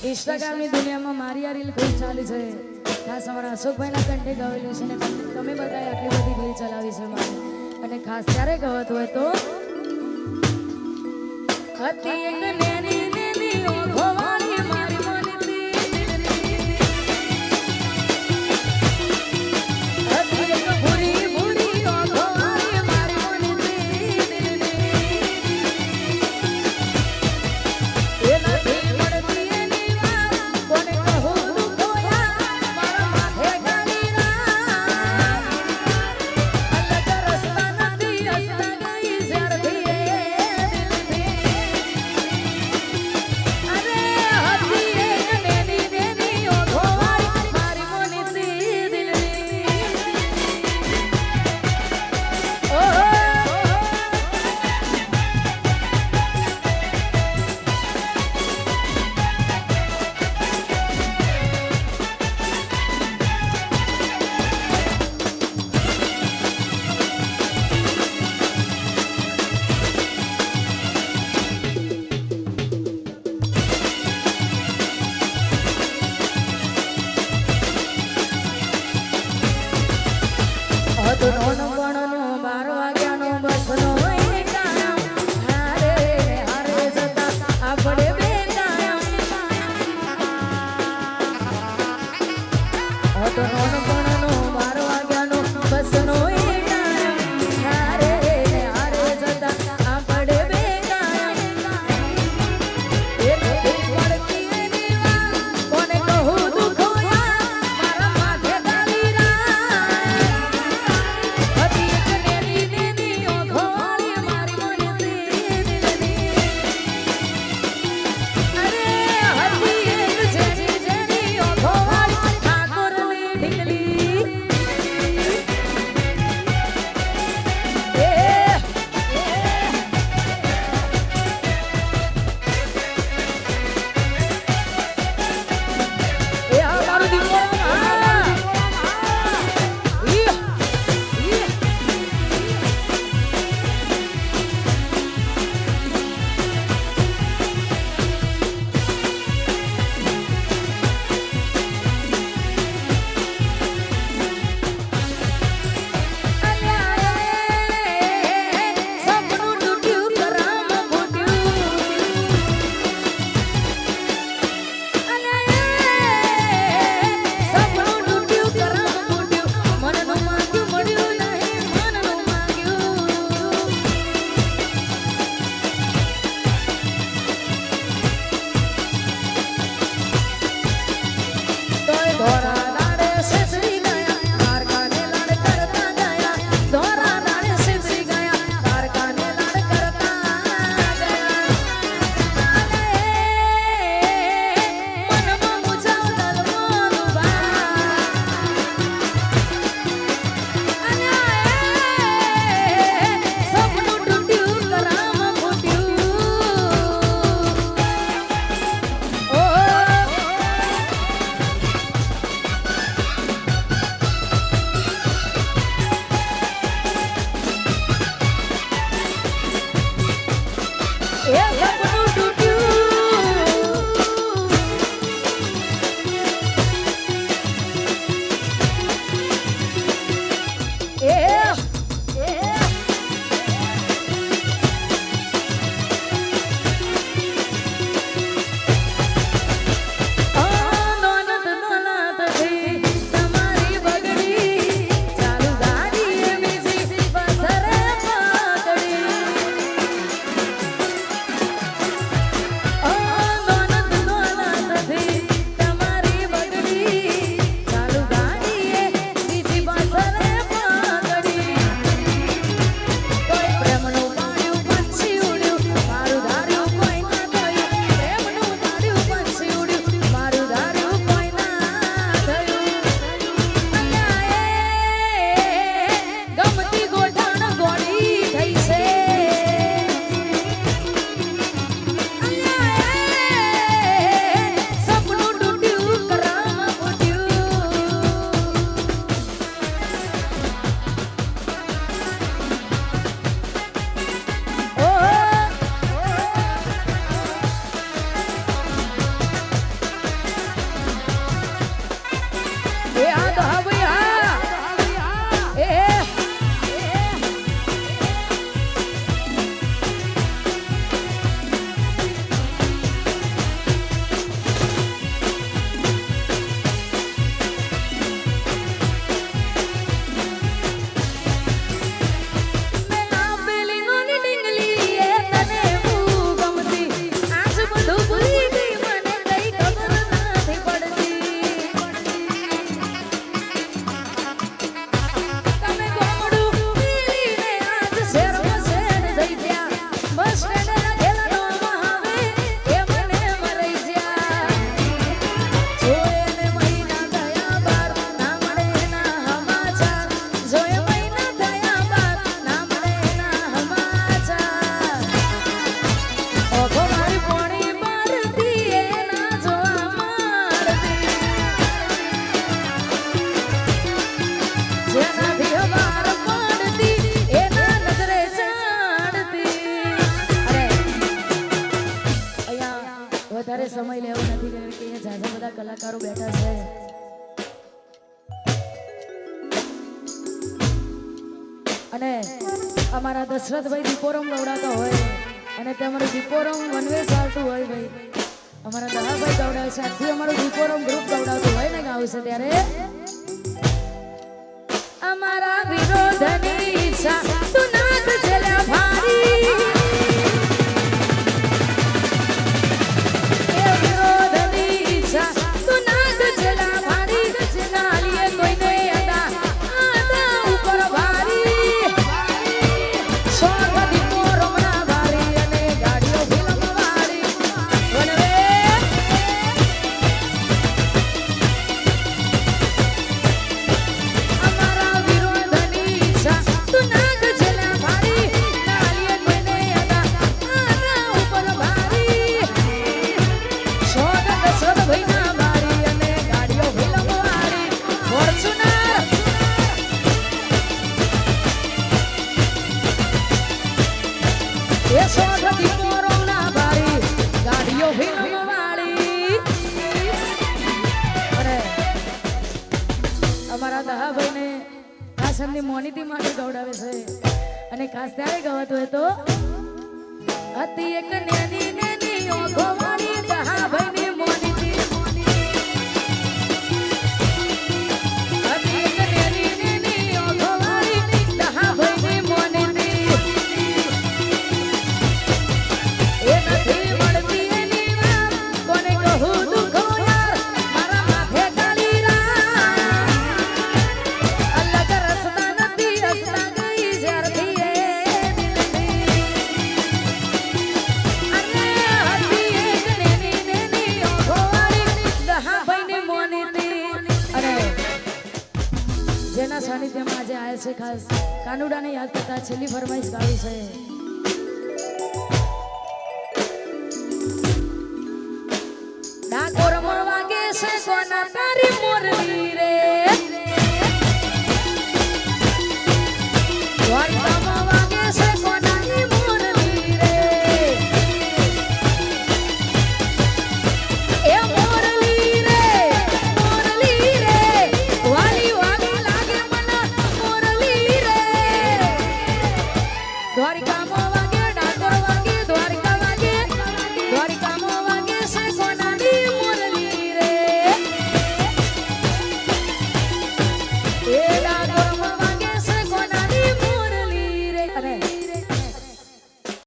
ઇન્સ્ટાગ્રામની દુનિયામાં મારી આ રીલ ખૂબ ચાલી છે. ખાસ અમારા અશોકભાઈના કંઠે ગાવેલું છે ને તમે બધાએ આટલી બધી રીલ ચલાવી છે મારી. અને ખાસ ત્યારે ગવત હોય તો હતી એક નેની નેની ઓઘોવાળી મારી મનથી હતી એક ભૂરી ભૂરી ઓઘોવાળી મારી મનથી એ નથી મળતી એની વાત કોને કહું દુખોયા મારા માથે ગાડી રાત અલગ રસ્તા નથી હસતા ગઈ જ્યારથી એ તો નોનો ગણનો 12 વાગ્યાનો બસનો કાયમ હારે હારે જતા આપણે બે કાયમ તો નોનો ગણનો 12 વાગ્યાનો બસનો કાયમ હારે હારે જતા આપણે બે કાયમ એ નથી પડતી એની વાત કોને કહું દુખોયા મારા માથે ગાડી ઠાકોર લેવો નથી કારણ કે અહીંયા ઝાઝા બધા કલાકારો બેઠા છે અને અમારા દશરથભાઈ દીપોરમ ગવડાતા હોય અને તમારું દીપોરમ વનવે ચાલતું હોય ભાઈ અમારા દહાભાઈ ગવડાવે છે આથી અમારું દીપોરમ ગ્રુપ ગવડાવતું હોય ને ગાવું છે ત્યારે અમારા વિરોધની ઈચ્છા તું નાખ ચલ્યા ભારી એ વિરોધની ઈચ્છા તું નાખ ચલ્યા ભારી ના લીએ કોઈને અદા આદા ઉપર ભારી સોગ દીપોરમ ના ભારી અને ગાડીઓ ફિલ્મ વાળી વનવે અમારા વિરોધની ઈચ્છા તું નાખ ચલ્યા ભારી ના લીએ કોઈને અદા આદા ઉપર ભારી સોગ દશરથભાઈ ના ભારી અને ગાડીઓ ફિલ્મ વાળી ફોર્ચ્યુનર એ સોગ દીપોરમ ના ભારી ગાડીઓ ફિલ્મ વાળી અને અમારા દહાભાઈ ને ખાસ એમની મોનિટી માટે ગવડાવે છે અને ખાસ ત્યારે ગવાતું હોય તો હતી એક નેની નેની ઓઘો વાળી દહાભાઈ ની મોનિટી હતી એક નેની નેની ઓઘો વાળી દહાભાઈ ની મોનિટી એ નથી મળતી એની વાત કોને કહું દુખો યાર મારા માથે કાળી રાત અલગ રસ્તા નથી રસ્તા ગઈ જ્યારથી એ દિલથી અરે હતી એક નેની નેની ઓઘો વાળી દહાભાઈની મોનિટી અને જેના સાનિધ્યમાં આજે આયા છે ખાસ કાનુડાને યાદ કરતા છેલ્લી ફરમાઈશ ગાવી છે ડાકોરમાં વાગે છે કોના તારી મોરલી